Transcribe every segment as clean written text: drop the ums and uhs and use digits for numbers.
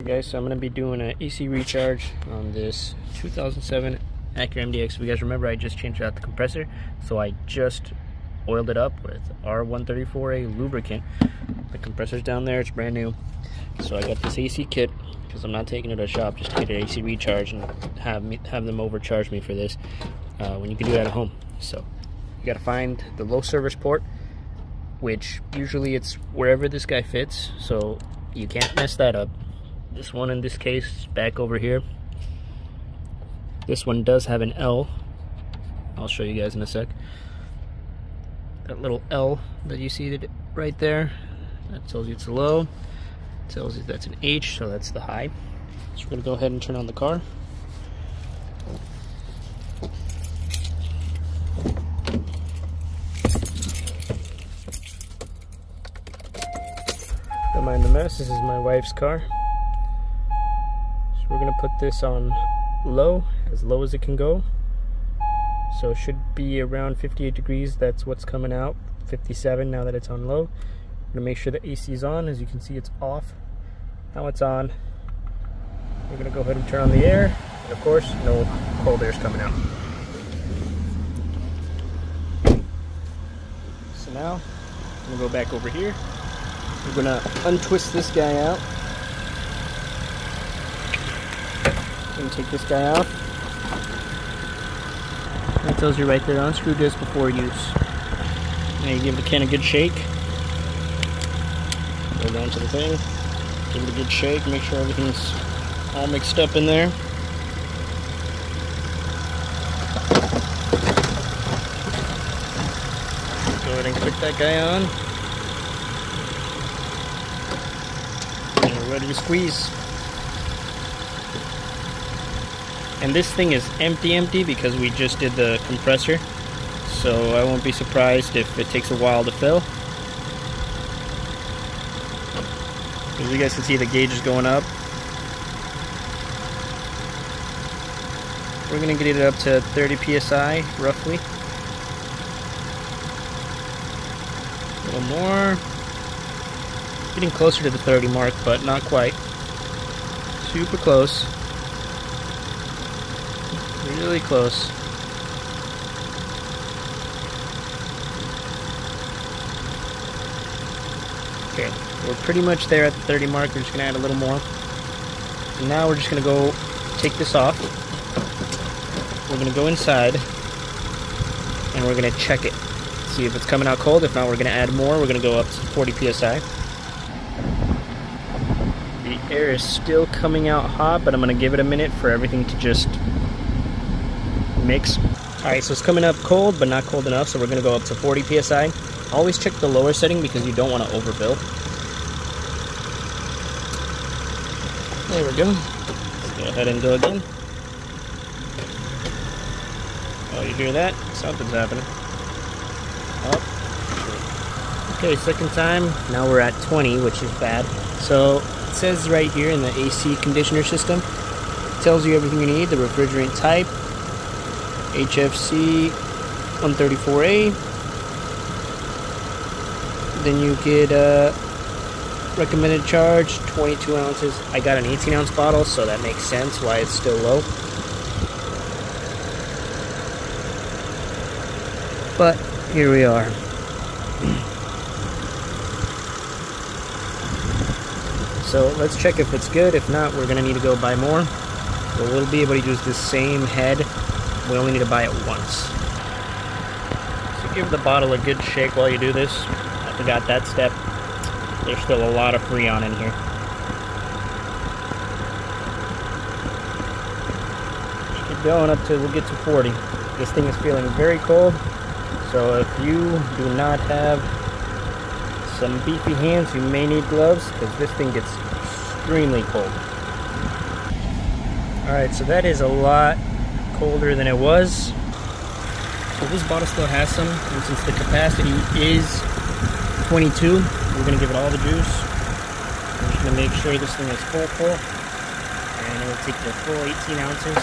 Guys, so I'm going to be doing an AC recharge on this 2007 Acura MDX. If you guys remember, I just changed out the compressor, so I just oiled it up with R134A lubricant. The compressor's down there, it's brand new. So I got this AC kit because I'm not taking it to a shop just to get an AC recharge and have them overcharge me for this when you can do it at home. So you got to find the low service port, which usually it's wherever this guy fits, so you can't mess that up. This one in this case back over here. This one does have an L. I'll show you guys in a sec. That little L that you see right there, that tells you it's a low. It tells you that's an H, so that's the high. So we're gonna go ahead and turn on the car. Don't mind the mess, this is my wife's car. We're gonna put this on low as it can go. So it should be around 58 degrees. That's what's coming out. 57 now that it's on low. I'm gonna make sure the AC is on. As you can see, it's off. Now it's on. We're gonna go ahead and turn on the air. And of course, no cold air is coming out. So now, I'm gonna go back over here. We're gonna untwist this guy out. And take this guy out. That tells you right there, unscrew this before use. Now you give the can a good shake. Go down to the thing, give it a good shake, make sure everything's all mixed up in there. Go ahead and click that guy on. And we're ready to squeeze. And this thing is empty because we just did the compressor, so I won't be surprised if it takes a while to fill. As you guys can see, the gauge is going up. We're gonna get it up to 30 psi roughly. A little more. Getting closer to the 30 mark, but not quite. Super close. Really close. Okay, we're pretty much there at the 30 mark. We're just gonna add a little more. And now we're just gonna go take this off. We're gonna go inside and we're gonna check it. See if it's coming out cold. If not, we're gonna add more. We're gonna go up to 40 psi. The air is still coming out hot, but I'm gonna give it a minute for everything to just mix. Alright, so it's coming up cold, but not cold enough, so we're going to go up to 40 psi. Always check the lower setting because you don't want to overfill. There we go. Let's go ahead and go again. Oh, you hear that? Something's happening. Up. Okay, second time. Now we're at 20, which is bad. So it says right here in the AC conditioner system, it tells you everything you need, the refrigerant type, HFC 134A. Then you get recommended charge 22 ounces. I got an 18-ounce bottle, so that makes sense why it's still low. But here we are. So let's check if it's good. If not, we're gonna need to go buy more. But we'll be able to use the same head. We only need to buy it once. So give the bottle a good shake while you do this. I forgot that step. There's still a lot of Freon in here. Just keep going up till we get to 40. This thing is feeling very cold, so if you do not have some beefy hands, you may need gloves because this thing gets extremely cold. Alright, so that is a lot colder than it was. So this bottle still has some, and since the capacity is 22, we're going to give it all the juice. I'm just going to make sure this thing is full, and it will take the full 18 ounces,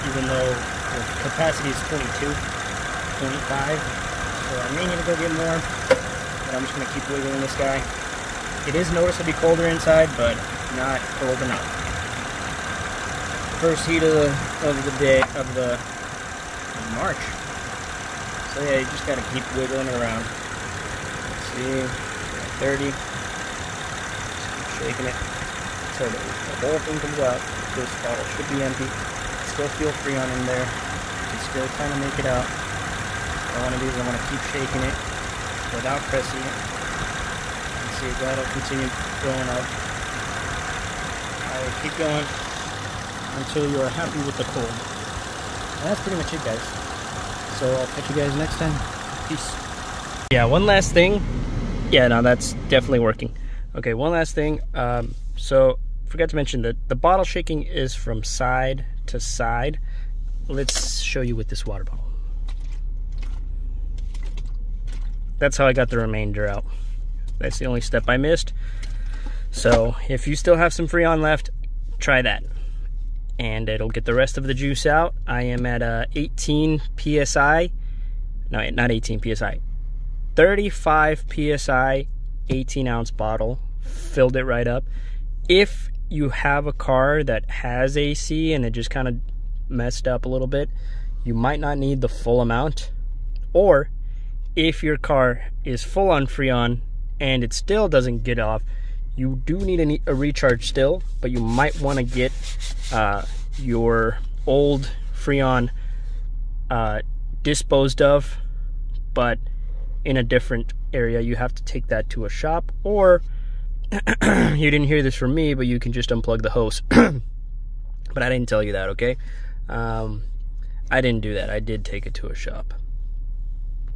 even though the capacity is 22, 25. So I may need to go get more, but I'm just going to keep wiggling this guy. It is noticeably colder inside, but not cold enough. First heat of the day of March. So yeah, you just gotta keep wiggling around. Let's see, 30. Just keep shaking it so the whole thing comes out. This bottle should be empty. Still feel Freon in there. You can still kind of make it out. What I want to do is I want to keep shaking it without pressing it. And see if that'll continue going up. I will keep going until you are happy with the cold. And that's pretty much it, guys. So I'll catch you guys next time. Peace. Yeah, one last thing. Yeah, no, that's definitely working. Okay, one last thing. So forgot to mention that the bottle shaking is from side to side. Let's show you with this water bottle. That's how I got the remainder out. That's the only step I missed. So if you still have some Freon left, try that. And it'll get the rest of the juice out. I am at 18 PSI. No, not 18 PSI. 35 PSI, 18 ounce bottle. Filled it right up. If you have a car that has AC and it just kind of messed up a little bit, you might not need the full amount. Or if your car is full on Freon and it still doesn't get off, you do need a recharge still, but you might want to get your old Freon disposed of, but in a different area. You have to take that to a shop, or you didn't hear this from me, but you can just unplug the hose. But I didn't tell you that, okay? I didn't do that. I did take it to a shop.